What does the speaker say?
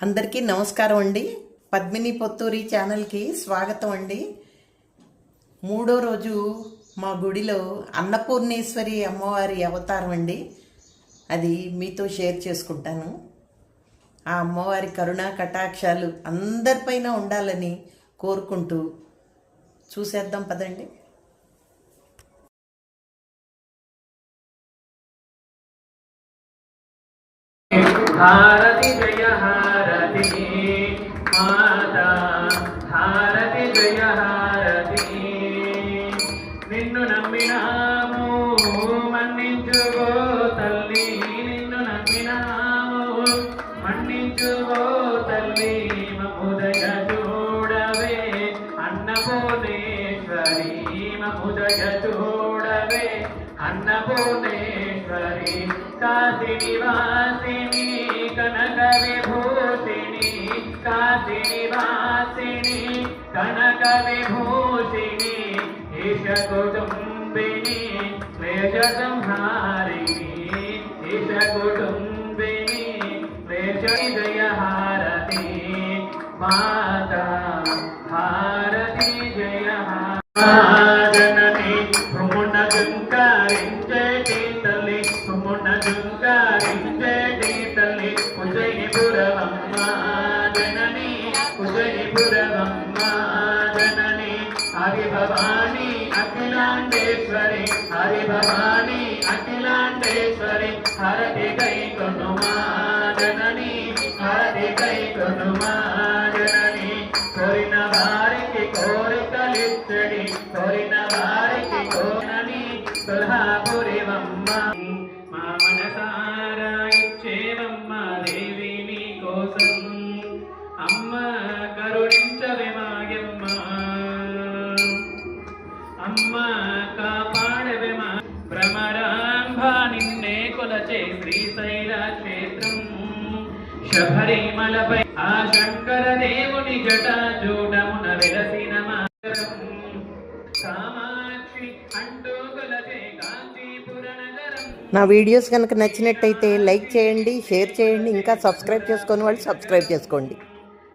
అందరికీ నమస్కారం అండి. పద్మిని పొత్తూరి ఛానల్కి స్వాగతం అండి. మూడో రోజు మా గుడిలో అన్నపూర్ణేశ్వరి అమ్మవారి అవతారం అండి. అది మీతో షేర్ చేసుకుంటాను. ఆ అమ్మవారి కరుణా కటాక్షాలు అందరిపైన ఉండాలని కోరుకుంటూ చూసేద్దాం పదండి. హారతి జయ హారతి మాతా హారతి జయ హారతి నిన్ను నమ్మినాము మన్నించుగో తల్లి నిన్ను నమ్మినాము మన్నించుగో తల్లి మముదయ చూడవే అన్నపూర్ణేశ్వరి మముదయ చూడవే అన్నపూర్ణేశ్వరి కాశిని వాసిని కనక విభూషిణి కాశిని వాసిని కనక విభూషిణి ఈశ కుటుంబిని క్లేశ సంహారిణి ఈశ కుటుంబిని క్లేశ జయ హారతి మాతా హారతి జయ హారతి భుమున జంకారించేటి తల్లి భుమున జంకారించేటి తల్లి ఉజ్జయినిపురవమ్మ జనని ఉజ్జయినిపురవమ్మ జనని హరి భవాని అఖిలాండేశ్వరి హరి భవాని అఖిలాండేశ్వరి హరతి కై కొనుమా జనని హరతి కై కొనుమా జనని కోరిన వారికి కోరికలిచ్చడి కోరిన వారికి కోరని కొల్హాపురివమ్మ మా మనసారా ఇచ్చేవమ్మ దేవి నీ కోసం అమ్మ కరుణించవే మాయమ్మ అమ్మ కాపాడవే మా భ్రమరాంబ నిన్నే కొలచే శ్రీశైల క్షేత్రం శబరిమలపై ఆ శంకర దేవుని జటా జూడమున వెలసిన కామాక్షి అంటూ కొలచే కాంచీపుర నగరం. నా వీడియోస్ కనుక నచ్చినట్టయితే లైక్ చేయండి, షేర్ చేయండి, ఇంకా సబ్స్క్రైబ్ చేసుకొని వాళ్ళు సబ్స్క్రైబ్ చేసుకోండి.